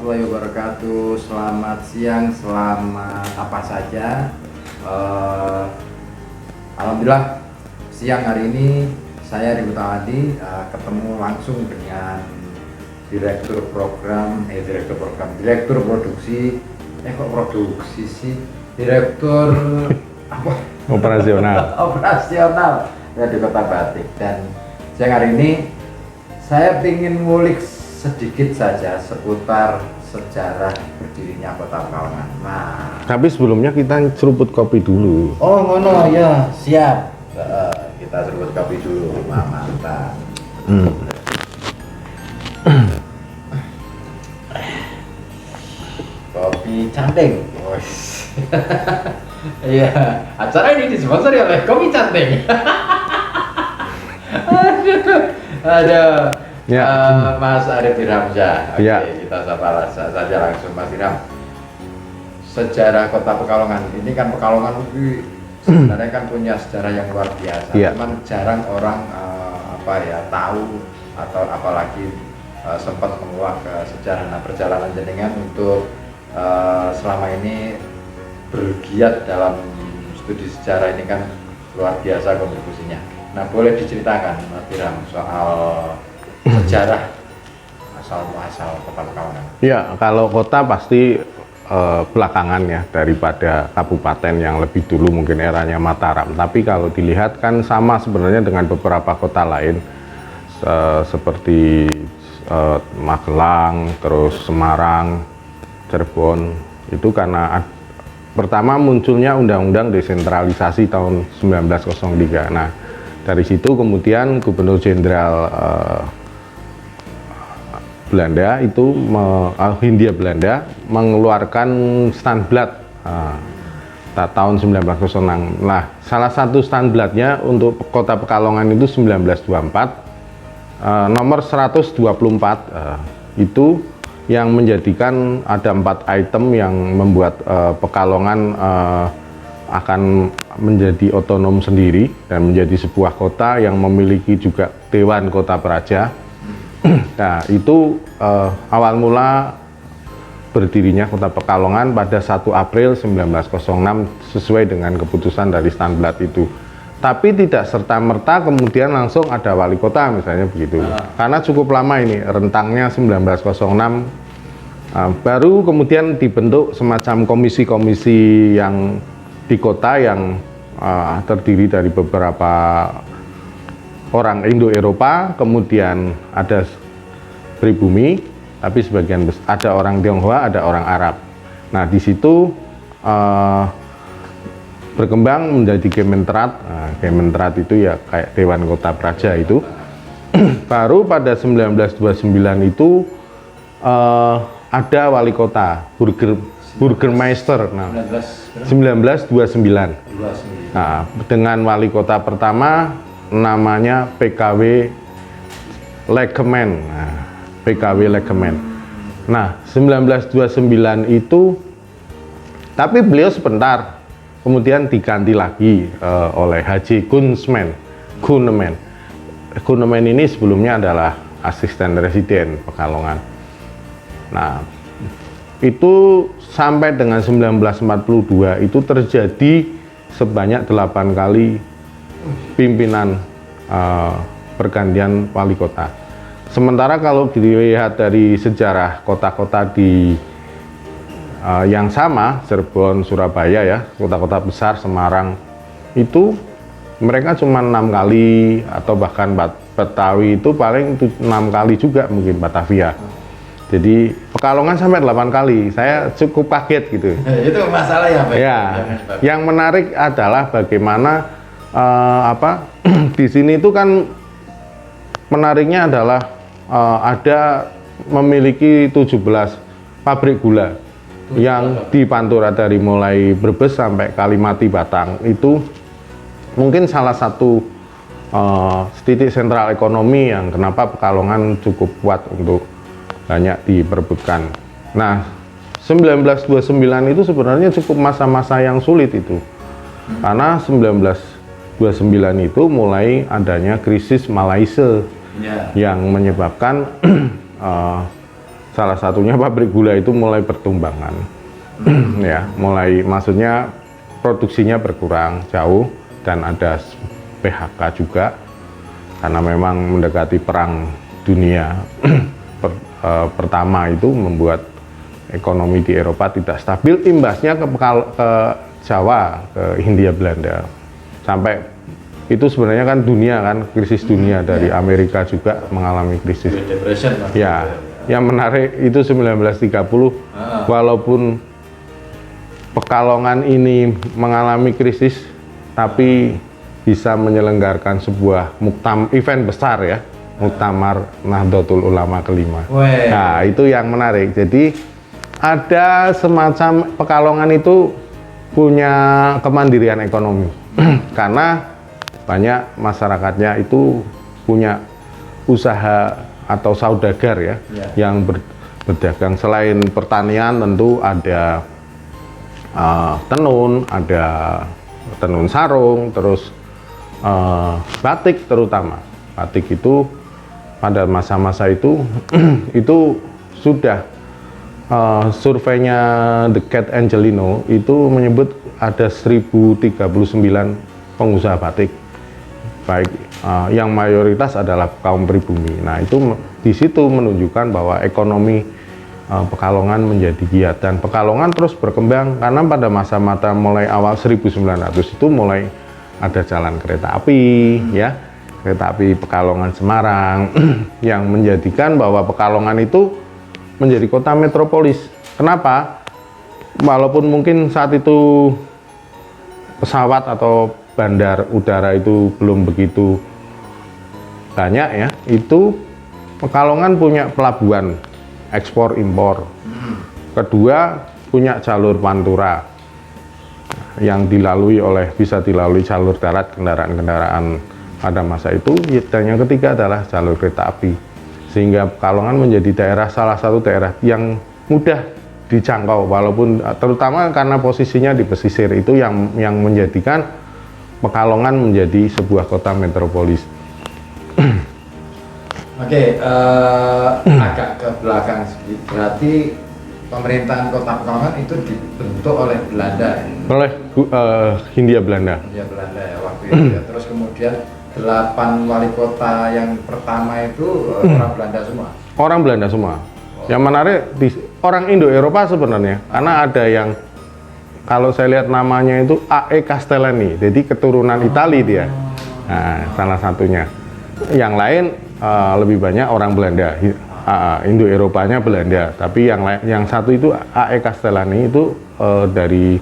warahmatullahi wabarakatuh. Selamat siang, selamat apa saja. Alhamdulillah siang hari ini saya Ridho Tawadi ketemu langsung dengan Direktur Produksi. Kok produksi sih? Direktur apa? Operasional ya di Kota Batik. Dan siang hari ini saya ingin ngulik sedikit saja seputar sejarah berdirinya Kota Pekalongan. Nah, tapi sebelumnya kita seruput kopi dulu. oh ngono ya, siap. Kita seruput kopi dulu, mantap. Kopi Canting. Iya, acara ini disponsori oleh Kopi Canting. Aduh. Ya. Mas Arif Hiramsyah. Oke, ya. kita sapa saja langsung Mas Hiram. Sejarah Kota Pekalongan. Ini kan Pekalongan sebenarnya kan punya sejarah yang luar biasa. Ya. Cuman jarang orang tahu atau apalagi sempat menguak ke sejarah. Nah, perjalanan jenengan untuk selama ini bergiat dalam studi sejarah ini kan luar biasa kontribusinya. Nah, boleh diceritakan Mas Hiram soal sejarah asal-muasal Kota Pekalongan. Ya, kalau kota pasti belakangan ya daripada kabupaten yang lebih dulu mungkin eranya Mataram. Tapi kalau dilihat kan sama sebenarnya dengan beberapa kota lain seperti Magelang, terus Semarang, Cirebon. Itu karena pertama munculnya Undang-Undang Desentralisasi tahun 1903. Nah, dari situ kemudian Gubernur Jenderal Belanda itu Hindia Belanda mengeluarkan Standblad tahun 1906. Nah, salah satu Standbladnya untuk Kota Pekalongan itu 1924 nomor 124 itu yang menjadikan ada 4 item yang membuat Pekalongan akan menjadi otonom sendiri dan menjadi sebuah kota yang memiliki juga Dewan Kota Praja. Nah, itu awal mula berdirinya Kota Pekalongan pada 1 April 1906 sesuai dengan keputusan dari Standblad itu. Tapi tidak serta-merta kemudian langsung ada wali kota misalnya begitu. Karena cukup lama ini, rentangnya 1906 baru kemudian dibentuk semacam komisi-komisi yang di kota yang terdiri dari beberapa orang Indo-Eropa, kemudian ada pribumi, tapi sebagian ada orang Tionghoa, ada orang Arab. Nah, di situ berkembang menjadi Kementerian. Nah, Kementerian itu ya kayak Dewan Kota Praja itu. Baru pada 1929 itu ada wali kota, Burgermeister. Nah, 1929. Nah, dengan wali kota pertama namanya PKW Lekemen. Nah, PKW Lekemen. Nah, 1929 itu, tapi beliau sebentar, kemudian diganti lagi oleh Haji Gunemen. Gunemen ini sebelumnya adalah asisten residen Pekalongan. Nah, itu sampai dengan 1942 itu terjadi sebanyak 8 kali pimpinan pergantian wali kota. Sementara kalau dilihat dari sejarah kota-kota di yang sama, Cirebon, Surabaya ya, kota-kota besar, Semarang, itu mereka cuma 6 kali atau bahkan Betawi itu paling 6 kali juga mungkin, Batavia. Jadi Pekalongan sampai 8 kali. Saya cukup kaget gitu. Itu masalah ya, Pak? Ya. Yang menarik adalah bagaimana di sini itu kan menariknya adalah ada memiliki 17 pabrik gula yang di Pantura dari mulai Brebes sampai Kalimati Batang. Itu mungkin salah satu titik sentral ekonomi yang kenapa Pekalongan cukup kuat untuk banyak diperebutkan. Nah, 1929 itu sebenarnya cukup masa-masa yang sulit itu. Karena 1929 itu mulai adanya krisis Malaysia yang menyebabkan salah satunya pabrik gula itu mulai pertumbangan. Ya, mulai maksudnya produksinya berkurang jauh dan ada PHK juga karena memang mendekati perang dunia pertama itu membuat ekonomi di Eropa tidak stabil, imbasnya ke Jawa, ke Hindia Belanda. Sampai itu sebenarnya kan dunia kan, krisis dunia dari Amerika juga mengalami krisis. Ya, yang menarik itu 1930 walaupun Pekalongan ini mengalami krisis tapi bisa menyelenggarakan sebuah event besar ya, Muktamar Nahdlatul Ulama kelima. Nah, itu yang menarik. Jadi ada semacam Pekalongan itu punya kemandirian ekonomi karena banyak masyarakatnya itu punya usaha atau saudagar ya, yang berdagang. Selain pertanian tentu ada tenun, ada tenun sarung, terus batik terutama. Batik itu pada masa-masa itu itu sudah surveinya The Cat Angelino itu menyebut ada 1039 pengusaha batik, baik yang mayoritas adalah kaum pribumi. Nah, itu di situ menunjukkan bahwa ekonomi Pekalongan menjadi giat dan Pekalongan terus berkembang karena pada masa-masa mulai awal 1900 itu mulai ada jalan kereta api ya, kereta api Pekalongan Semarang yang menjadikan bahwa Pekalongan itu menjadi kota metropolis. Kenapa? Walaupun mungkin saat itu pesawat atau bandar udara itu belum begitu banyak ya, itu Pekalongan punya pelabuhan ekspor impor. Kedua, punya jalur pantura yang bisa dilalui jalur darat kendaraan-kendaraan pada masa itu. Dan yang ketiga adalah jalur kereta api, sehingga Pekalongan menjadi salah satu daerah yang mudah dijangkau, walaupun terutama karena posisinya di pesisir itu yang menjadikan Pekalongan menjadi sebuah kota metropolis. Oke, agak ke belakang sedikit. Berarti pemerintahan Kota Pekalongan itu dibentuk oleh Belanda, oleh Hindia Belanda. Hindia Belanda ya waktu itu. Ya. Terus kemudian 8 wali kota yang pertama itu orang Belanda semua. Orang Belanda semua. Yang menarik orang Indo-Eropa sebenarnya, karena ada yang kalau saya lihat namanya itu A.E. Castellani, jadi keturunan Itali dia. Nah, salah satunya. Yang lain lebih banyak orang Belanda, Indo-Eropanya Belanda, tapi yang satu itu A.E. Castellani itu dari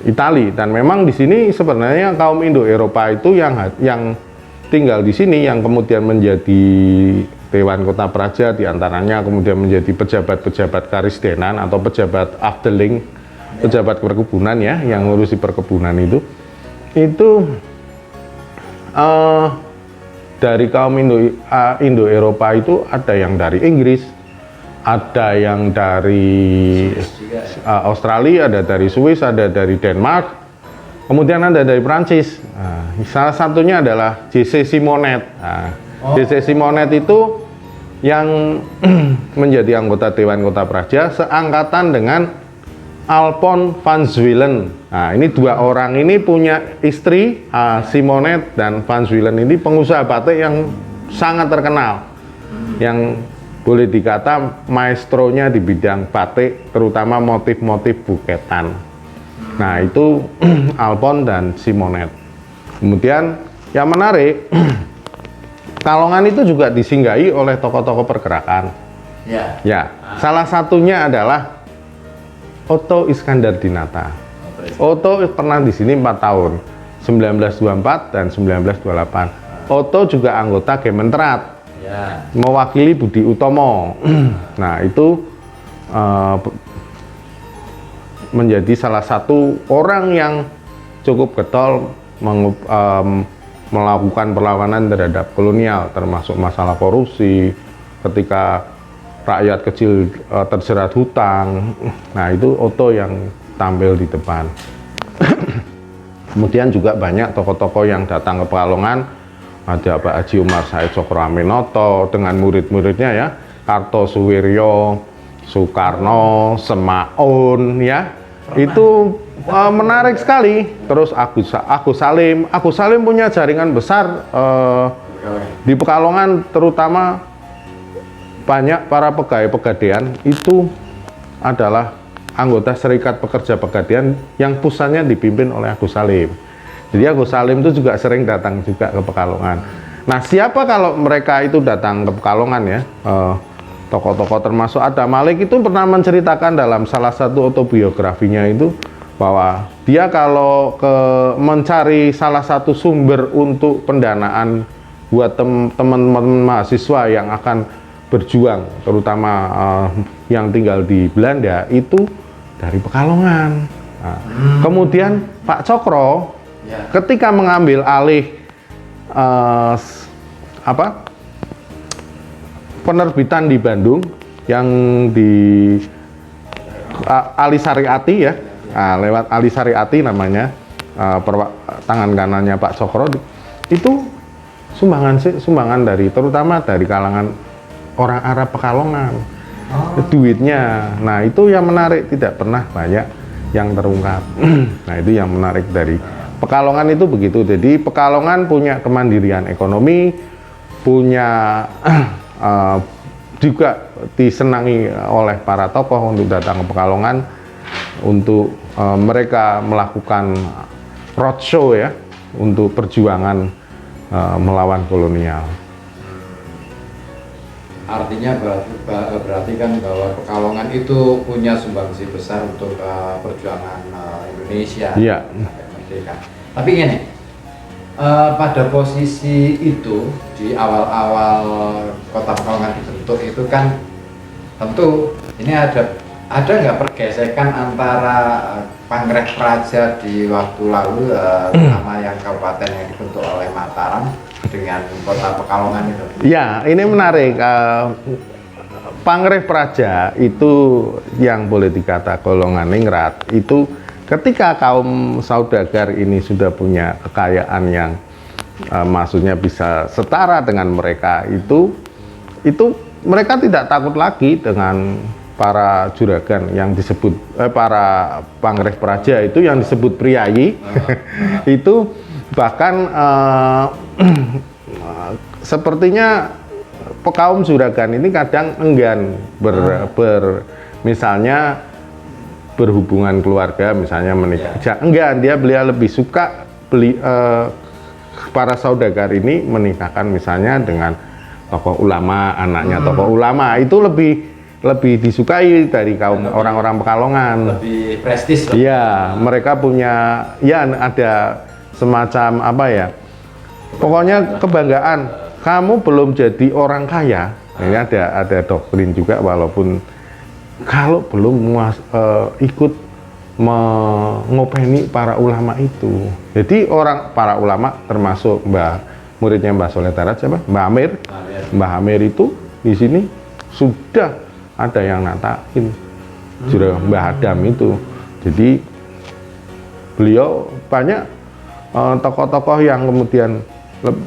Itali. Dan memang di sini sebenarnya kaum Indo-Eropa itu yang tinggal di sini yang kemudian menjadi Dewan Kota Praja, diantaranya kemudian menjadi pejabat-pejabat karisdenan atau pejabat afdeling, pejabat perkebunan ya, yang ngurusi perkebunan itu dari kaum Indo-Eropa itu ada yang dari Inggris, ada yang dari Australia, ada dari Swiss, ada dari Denmark, kemudian ada dari Prancis. Nah, salah satunya adalah J.C. Simonet. Nah, J.C. Simonet itu yang menjadi anggota Dewan Kota Praja seangkatan dengan Alphonse van Zwielen. Nah, ini dua orang ini punya istri, Simonet dan van Zwielen ini pengusaha batik yang sangat terkenal, yang boleh dikata maestronya di bidang batik, terutama motif-motif buketan. Nah, itu Alphonse dan Simonet. Kemudian yang menarik, Pekalongan itu juga disinggahi oleh tokoh-tokoh pergerakan. Ya, salah satunya adalah Otto Iskandar Dinata. Otto pernah di sini 4 tahun, 1924 dan 1928. Otto juga anggota Gementerat, mewakili Budi Utomo. Nah, itu menjadi salah satu orang yang cukup getol melakukan perlawanan terhadap kolonial, termasuk masalah korupsi, ketika rakyat kecil terjerat hutang. Nah, itu Otto yang tampil di depan. Kemudian juga banyak tokoh-tokoh yang datang ke Pekalongan. Ada Pak Haji Umar Said Sokro Aminoto dengan murid-muridnya ya, Kartosuwiryo, Soekarno, Semaun, ya. Itu menarik sekali. Terus Agus Salim punya jaringan besar di Pekalongan, terutama banyak para pegawai pegadaian itu adalah anggota Serikat Pekerja Pegadaian yang pusatnya dipimpin oleh Agus Salim. Jadi Agus Salim itu juga sering datang juga ke Pekalongan. Nah, siapa kalau mereka itu datang ke Pekalongan ya? Tokoh-tokoh termasuk Adam Malik itu pernah menceritakan dalam salah satu autobiografinya itu bahwa dia kalau mencari salah satu sumber untuk pendanaan buat teman-teman mahasiswa yang akan berjuang, terutama yang tinggal di Belanda itu dari Pekalongan. Nah, kemudian Pak Cokro ketika mengambil alih penerbitan di Bandung yang di Ali Syariati ya, lewat Ali Syariati namanya, tangan kanannya Pak Cokro itu sumbangan dari terutama dari kalangan orang Arab Pekalongan. Duitnya, nah itu yang menarik, tidak pernah banyak yang terungkap. Nah itu yang menarik dari Pekalongan itu begitu. Jadi Pekalongan punya kemandirian ekonomi, punya juga disenangi oleh para tokoh untuk datang ke Pekalongan untuk mereka melakukan roadshow ya untuk perjuangan melawan kolonial. Artinya berarti kan bahwa Pekalongan itu punya sumbangsi besar untuk perjuangan Indonesia. Iya. Merdeka. Tapi gini, pada posisi itu di awal-awal kota Pekalongan dibentuk itu kan tentu ini ada nggak pergesekan antara Pangreh Praja di waktu lalu sama yang kabupaten yang dibentuk oleh Mataram dengan kota Pekalongan itu? Ya, ini menarik. Pangreh Praja itu yang boleh dikata golongan ningrat itu ketika kaum saudagar ini sudah punya kekayaan yang maksudnya bisa setara dengan mereka itu mereka tidak takut lagi dengan para juragan yang disebut para Pangreh Praja itu yang disebut priayi. Itu bahkan sepertinya kaum juragan ini kadang enggan misalnya berhubungan keluarga, misalnya menikah. Enggan, beliau lebih suka para saudagar ini menikahkan misalnya dengan tokoh ulama, anaknya tokoh ulama, itu lebih disukai dari kaum orang-orang Pekalongan. Lebih prestis. Iya, mereka punya ada semacam pokoknya kebanggaan. Kamu belum jadi orang kaya. Ini ada doktrin juga, walaupun kalau belum ikut mengopeni para ulama itu. Jadi para ulama termasuk muridnya Mbah Soleh Darat siapa? Mbah Amir. Mbah Amir itu di sini sudah ada yang natain jurah Mbah Adam itu. Jadi beliau banyak tokoh-tokoh yang kemudian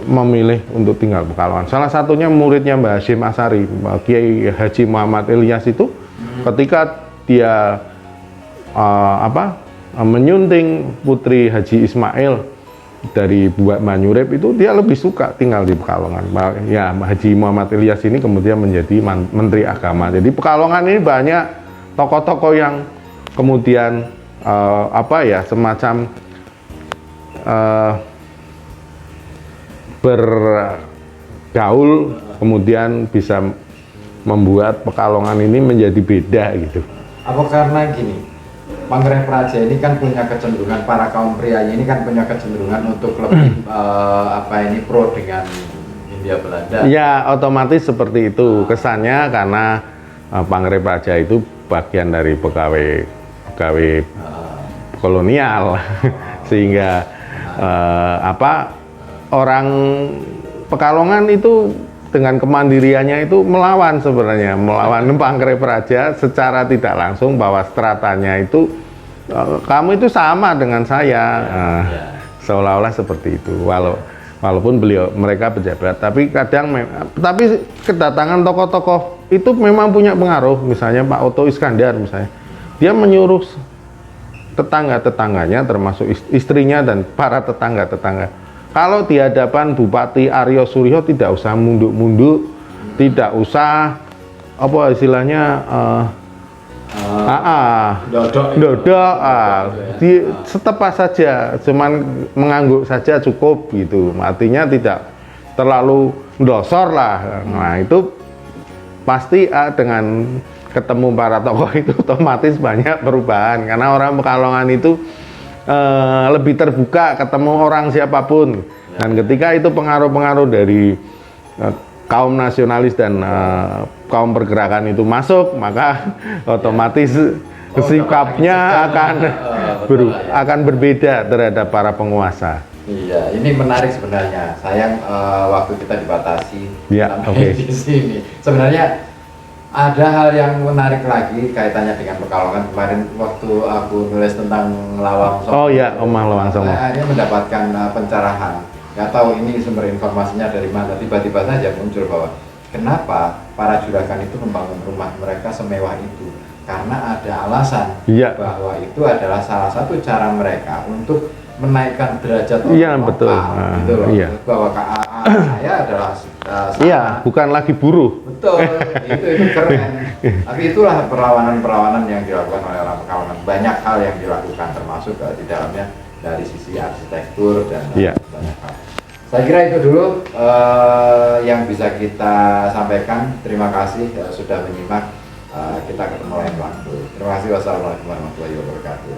memilih untuk tinggal Pekalongan. Salah satunya muridnya Mbah Hasyim Asari, Kiai Haji Muhammad Ilyas itu ketika dia menyunting putri Haji Ismail dari Buat Manyurep itu dia lebih suka tinggal di Pekalongan. Ya, Haji Muhammad Ilyas ini kemudian menjadi Menteri Agama. Jadi Pekalongan ini banyak tokoh-tokoh yang kemudian semacam bergaul kemudian bisa membuat Pekalongan ini menjadi beda gitu. Apa karena gini, Pangreh Praja ini kan punya kecenderungan, para kaum prianya ini kan punya kecenderungan untuk lebih pro dengan Hindia Belanda. Ya, otomatis seperti itu kesannya karena Pangreh Praja itu bagian dari pegawai kolonial sehingga orang Pekalongan itu dengan kemandiriannya itu melawan Pangreh Praja secara tidak langsung, bahwa stratanya itu kamu itu sama dengan saya, seolah-olah seperti itu. Walaupun mereka pejabat, tapi kedatangan tokoh-tokoh itu memang punya pengaruh. Misalnya Pak Otto Iskandar misalnya, dia menyuruh tetangga-tetangganya termasuk istrinya dan para tetangga-tetangga, kalau di hadapan Bupati Aryo Suryo tidak usah munduk-munduk, tidak usah apa istilahnya dodok, setepas saja, cuman mengangguk saja cukup gitu. Artinya tidak terlalu ndosor lah. Nah itu pasti dengan ketemu para tokoh itu otomatis banyak perubahan, karena orang Pekalongan itu lebih terbuka ketemu orang siapapun. Dan ketika itu pengaruh-pengaruh dari kaum nasionalis dan kaum pergerakan itu masuk, maka otomatis sikapnya akan berbeda terhadap para penguasa. Iya, ini menarik sebenarnya. Sayang waktu kita dibatasi di sini. Sebenarnya ada hal yang menarik lagi kaitannya dengan Pekalongan. Kemarin waktu aku nulis tentang Lawang Songo. Oh iya, Omah Lawang Songo. Saya mendapatkan pencerahan. Nggak tahu ini sumber informasinya dari mana. Tiba-tiba saja muncul bahwa kenapa para juragan itu membangun rumah mereka semewah itu. Karena ada alasan bahwa itu adalah salah satu cara mereka untuk menaikkan derajat orang betul. Gitu loh. Bahwa saya adalah bukan lagi buruh. Betul, itu keren. Tapi itulah perlawanan-perlawanan yang dilakukan oleh orang Pekalongan. Banyak hal yang dilakukan, termasuk di dalamnya dari sisi arsitektur dan banyak hal. Saya kira itu dulu yang bisa kita sampaikan. Terima kasih sudah menyimak. Kita ketemu lain waktu. Terima kasih. Wassalamualaikum warahmatullahi wabarakatuh.